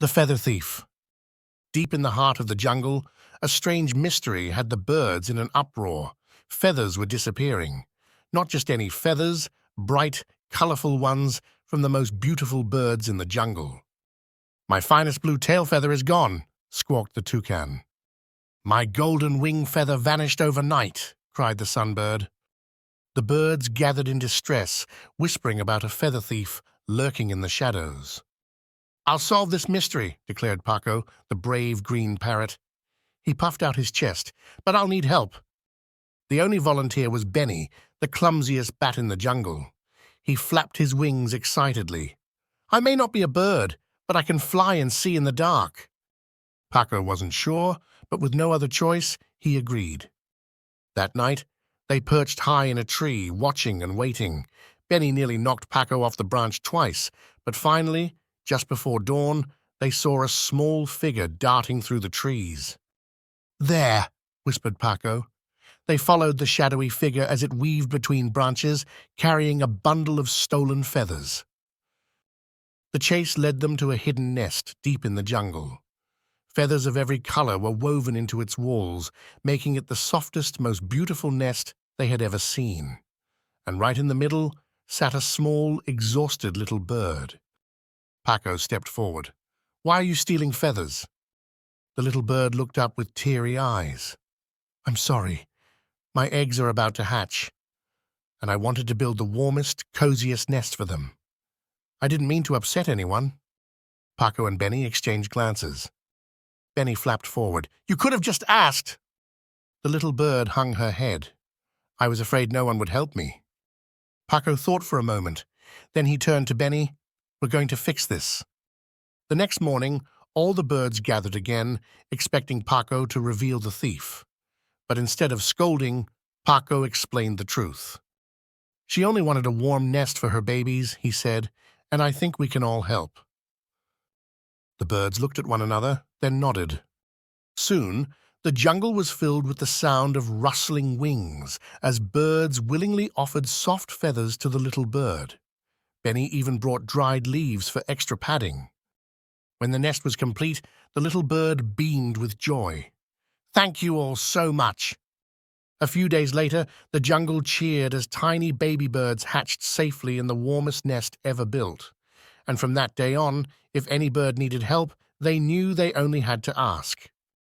The Feather Thief. Deep in the heart of the jungle, a strange mystery had the birds in an uproar. Feathers were disappearing. Not just any feathers, bright, colorful ones from the most beautiful birds in the jungle. "My finest blue tail feather is gone," squawked the toucan. "My golden wing feather vanished overnight," cried the sunbird. The birds gathered in distress, whispering about a feather thief lurking in the shadows. "I'll solve this mystery," declared Paco, the brave green parrot. He puffed out his chest. "But I'll need help." The only volunteer was Benny, the clumsiest bat in the jungle. He flapped his wings excitedly. "I may not be a bird, but I can fly and see in the dark." Paco wasn't sure, but with no other choice, he agreed. That night, they perched high in a tree, watching and waiting. Benny nearly knocked Paco off the branch twice, but finally, just before dawn, they saw a small figure darting through the trees. "There," whispered Paco. They followed the shadowy figure as it weaved between branches, carrying a bundle of stolen feathers. The chase led them to a hidden nest deep in the jungle. Feathers of every color were woven into its walls, making it the softest, most beautiful nest they had ever seen. And right in the middle sat a small, exhausted little bird. Paco stepped forward. "Why are you stealing feathers?" The little bird looked up with teary eyes. "I'm sorry. My eggs are about to hatch, and I wanted to build the warmest, coziest nest for them. I didn't mean to upset anyone." Paco and Benny exchanged glances. Benny flapped forward. "You could have just asked." The little bird hung her head. "I was afraid no one would help me." Paco thought for a moment. Then he turned to Benny. "We're going to fix this." The next morning, all the birds gathered again, expecting Paco to reveal the thief. But instead of scolding, Paco explained the truth. "She only wanted a warm nest for her babies," he said, "and I think we can all help." The birds looked at one another, then nodded. Soon, the jungle was filled with the sound of rustling wings as birds willingly offered soft feathers to the little bird. Benny even brought dried leaves for extra padding. When the nest was complete, the little bird beamed with joy. "Thank you all so much." A few days later, the jungle cheered as tiny baby birds hatched safely in the warmest nest ever built. And from that day on, if any bird needed help, they knew they only had to ask.